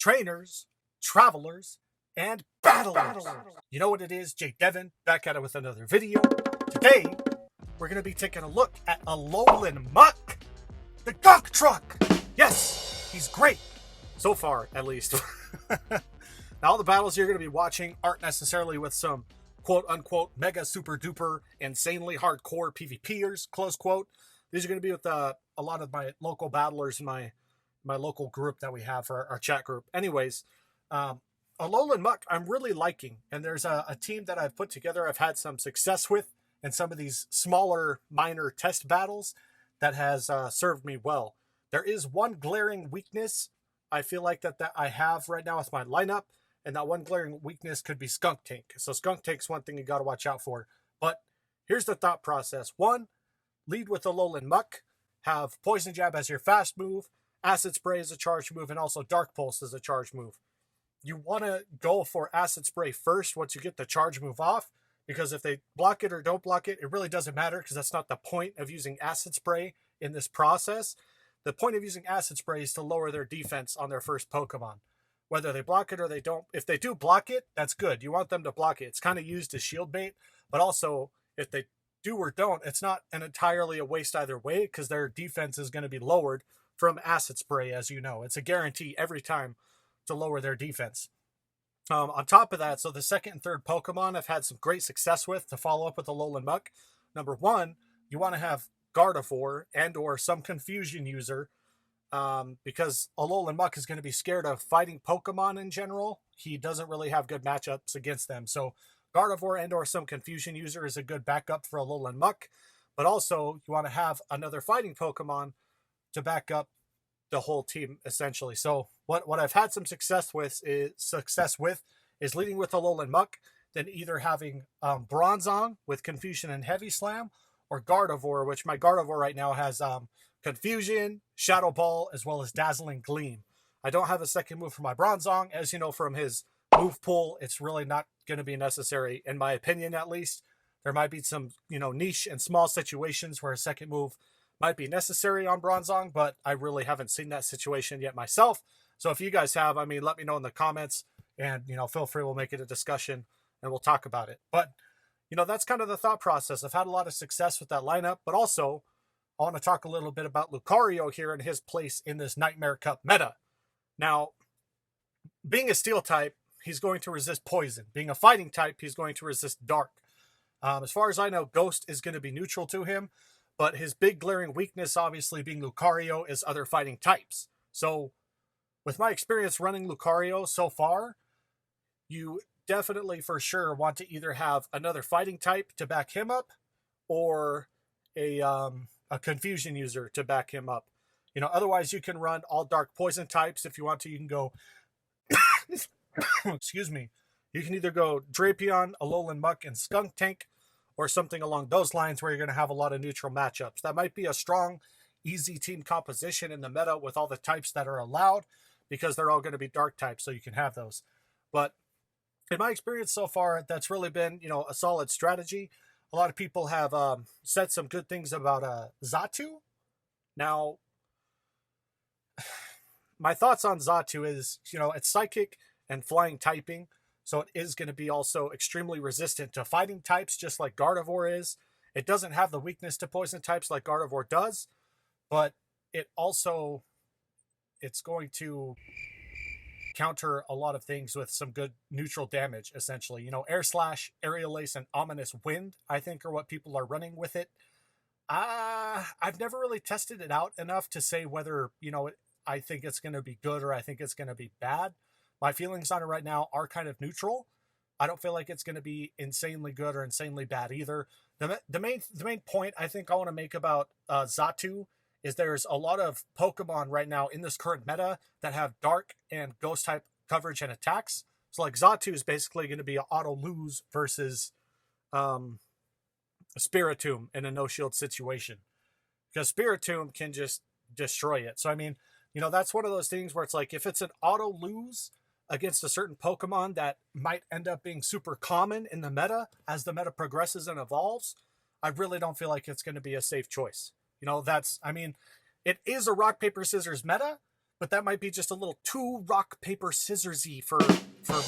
trainers, travelers, and battlers. You know what it is, Jay Devon, back at it with another video. Today, we're going to be taking a look at Alolan Muk, the Gunk truck. Yes, he's great. So far, at least. Now, all the battles you're going to be watching aren't necessarily with some quote-unquote mega super duper insanely hardcore PvPers, close quote. These are going to be with a lot of my local battlers in my local group that we have for our chat group. Anyways, Alolan Muk I'm really liking, and there's a team that I've put together I've had some success with in some of these smaller minor test battles that has served me well. There is one glaring weakness I feel like that I have right now with my lineup, and that one glaring weakness could be Skunk Tank. So Skunk Tank's one thing you got to watch out for. But here's the thought process. One, lead with Alolan Muk, have Poison Jab as your fast move, Acid Spray as a charge move, and also Dark Pulse as a charge move. You want to go for Acid Spray first once you get the charge move off, because if they block it or don't block it, it really doesn't matter, because that's not the point of using Acid Spray in this process. The point of using Acid Spray is to lower their defense on their first Pokemon. Whether they block it or they don't. If they do block it, that's good. You want them to block it. It's kind of used as shield bait, but also if they do or don't, it's not entirely a waste either way, because their defense is going to be lowered from Acid Spray, as you know. It's a guarantee every time to lower their defense. On top of that, so the second and third Pokemon I've had some great success with to follow up with Alolan Muk. Number one, you want to have Gardevoir and or some Confusion user, because Alolan Muk is going to be scared of fighting Pokemon in general. He doesn't really have good matchups against them. So Gardevoir and or some Confusion user is a good backup for Alolan Muk. But also, you want to have another fighting Pokemon to back up the whole team, essentially. So what I've had some success with is leading with Alolan Muk, then either having Bronzong with Confusion and Heavy Slam, or Gardevoir, which my Gardevoir right now has Confusion, Shadow Ball, as well as Dazzling Gleam. I don't have a second move for my Bronzong. As you know from his move pool, it's really not going to be necessary, in my opinion at least. There might be some, niche and small situations where a second move might be necessary on Bronzong, but I really haven't seen that situation yet myself. So if you guys have, let me know in the comments, and, feel free, we'll make it a discussion and we'll talk about it. But, that's kind of the thought process. I've had a lot of success with that lineup, but also I want to talk a little bit about Lucario here and his place in this Nightmare Cup meta. Now, being a Steel type, he's going to resist Poison. Being a Fighting type, he's going to resist Dark. As far as I know, Ghost is going to be neutral to him, but his big glaring weakness, obviously being Lucario, is other fighting types. So, with my experience running Lucario so far, you definitely for sure want to either have another fighting type to back him up, or a Confusion user to back him up. Otherwise you can run all Dark Poison types. If you want to, you can go excuse me. You can either go Drapion, Alolan Muk, and Skunk Tank, or something along those lines where you're going to have a lot of neutral matchups. That might be a strong, easy team composition in the meta with all the types that are allowed, because they're all going to be Dark types, so you can have those. But in my experience so far, that's really been, a solid strategy. A lot of people have said some good things about Xatu. Now, my thoughts on Xatu is, it's psychic and flying typing, so it is going to be also extremely resistant to fighting types, just like Gardevoir is. It doesn't have the weakness to poison types like Gardevoir does, but it's going to counter a lot of things with some good neutral damage, essentially. Air Slash, Aerial Ace, and Ominous Wind, I think, are what people are running with it. I've never really tested it out enough to say whether, I think it's going to be good or I think it's going to be bad. My feelings on it right now are kind of neutral. I don't feel like it's going to be insanely good or insanely bad either. The main point I think I want to make about Xatu is there's a lot of Pokemon right now in this current meta that have Dark and Ghost type coverage and attacks. So like Xatu is basically going to be an auto lose versus Spiritomb in a no shield situation, because Spiritomb can just destroy it. So that's one of those things where it's like, if it's an auto lose against a certain Pokemon that might end up being super common in the meta as the meta progresses and evolves, I really don't feel like it's going to be a safe choice. It is a rock, paper, scissors meta, but that might be just a little too rock, paper, scissorsy for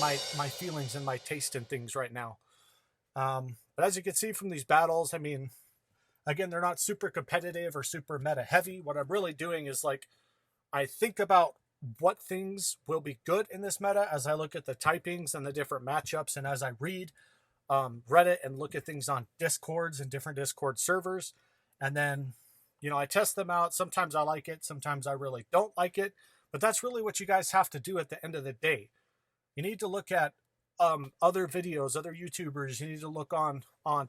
my feelings and my taste in things right now. But as you can see from these battles, I mean, again, they're not super competitive or super meta heavy. What I'm really doing is like, I think about what things will be good in this meta as I look at the typings and the different matchups, and as I read Reddit and look at things on Discords and different Discord servers. And then, you know, I test them out. Sometimes I like it. Sometimes I really don't like it. But that's really what you guys have to do at the end of the day. You need to look at other videos, other YouTubers. You need to look on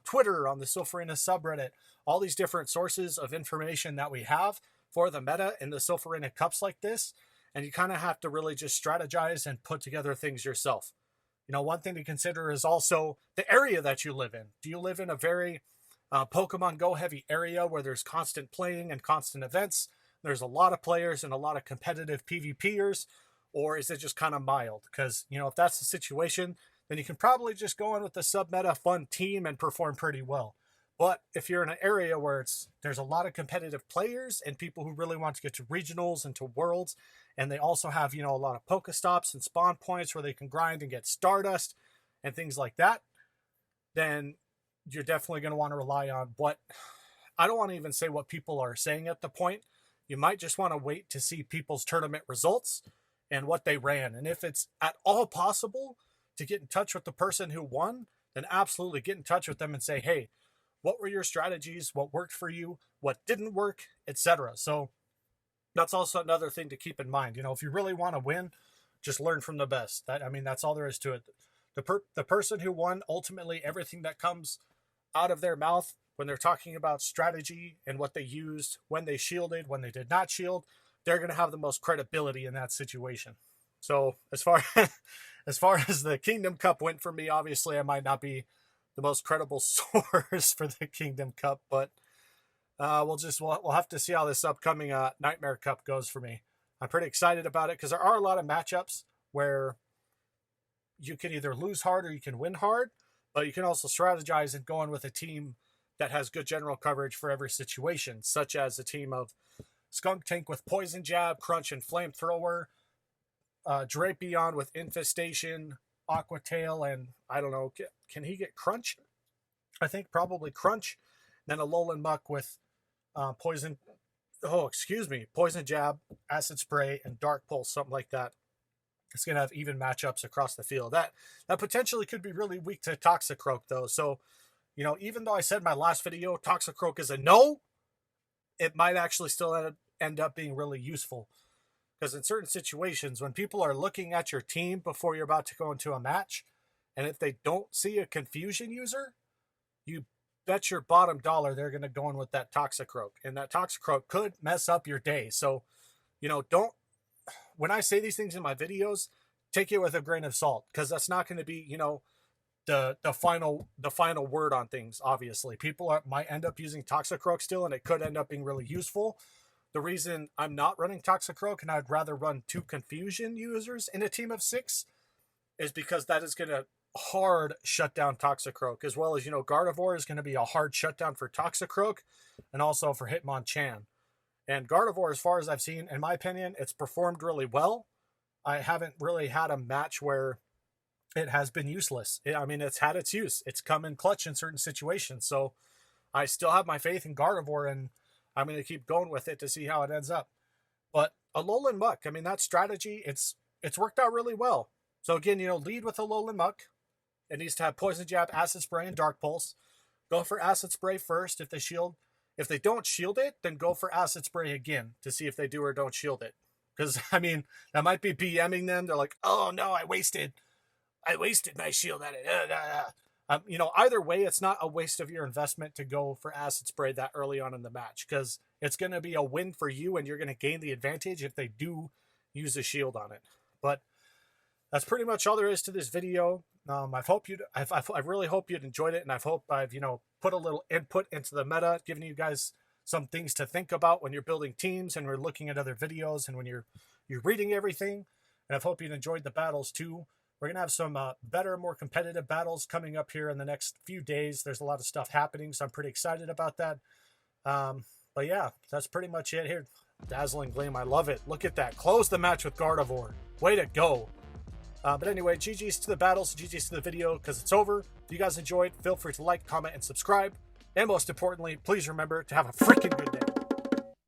Twitter, on the Silph subreddit, all these different sources of information that we have for the meta in the Silph Cups like this. And you kind of have to really just strategize and put together things yourself. You know, one thing to consider is also the area that you live in. Do you live in a very Pokemon Go heavy area where there's constant playing and constant events? There's a lot of players and a lot of competitive PvPers, or is it just kind of mild? Because, you know, if that's the situation, then you can probably just go in with the sub-meta fun team and perform pretty well. But if you're in an area where there's a lot of competitive players and people who really want to get to regionals and to worlds, and they also have, you know, a lot of Pokestops and spawn points where they can grind and get Stardust and things like that, then you're definitely going to want to rely on I don't want to even say what people are saying at the point. You might just want to wait to see people's tournament results and what they ran. And if it's at all possible to get in touch with the person who won, then absolutely get in touch with them and say, hey, what were your strategies? What worked for you? What didn't work? Etc. So that's also another thing to keep in mind. You know, if you really want to win, just learn from the best. That's all there is to it. The person who won, ultimately, everything that comes out of their mouth when they're talking about strategy and what they used, when they shielded, when they did not shield, they're going to have the most credibility in that situation. So as far as the Kingdom Cup went for me, obviously I might not be the most credible source for the Kingdom Cup, but we'll have to see how this upcoming Nightmare Cup goes for me. I'm pretty excited about it because there are a lot of matchups where you can either lose hard or you can win hard, but you can also strategize and go in with a team that has good general coverage for every situation, such as a team of Skunk Tank with Poison Jab, Crunch, and Flamethrower, Drapion with Infestation, Aqua Tail, and I don't know, can he get Crunch? I think probably Crunch. Then Alolan Muk with Poison Jab, Acid Spray, and Dark Pulse, something like that. It's going to have even matchups across the field. That potentially could be really weak to Toxicroak, though. So, you know, even though I said in my last video Toxicroak is a no, it might actually still end up being really useful. Because in certain situations, when people are looking at your team before you're about to go into a match, and if they don't see a Confusion user, you bet your bottom dollar they're going to go in with that Toxicroak. And that Toxicroak could mess up your day. So, you know, when I say these things in my videos, take it with a grain of salt. Because that's not going to be, you know, the final word on things, obviously. People might end up using Toxicroak still, and it could end up being really useful. The reason I'm not running Toxicroak and I'd rather run 2 Confusion users in a team of 6 is because that is going to hard shut down Toxicroak, as well as, you know, Gardevoir is going to be a hard shutdown for Toxicroak and also for Hitmonchan. And Gardevoir, as far as I've seen, in my opinion, it's performed really well. I haven't really had a match where it has been useless. It's had its use. It's come in clutch in certain situations. So I still have my faith in Gardevoir, and I'm going to keep going with it to see how it ends up. But Alolan Muk, that strategy, it's worked out really well. So again, you know, lead with Alolan Muk. It needs to have Poison Jab, Acid Spray, and Dark Pulse. Go for Acid Spray first if they shield. If they don't shield it, then go for Acid Spray again to see if they do or don't shield it. Because, that might be BMing them. They're like, oh no, I wasted my shield at it. Either way, it's not a waste of your investment to go for Acid Spray that early on in the match, because it's going to be a win for you and you're going to gain the advantage if they do use a shield on it. But that's pretty much all there is to this video. I really hope you'd enjoyed it, and I've put a little input into the meta, giving you guys some things to think about when you're building teams and we're looking at other videos and when you're reading everything. And I hope you enjoyed the battles too. We're going to have some better, more competitive battles coming up here in the next few days. There's a lot of stuff happening, so I'm pretty excited about that. But yeah, that's pretty much it here. Dazzling Gleam, I love it. Look at that. Close the match with Gardevoir. Way to go. But anyway, GG's to the battles, GG's to the video, because it's over. If you guys enjoyed, feel free to like, comment, and subscribe. And most importantly, please remember to have a freaking good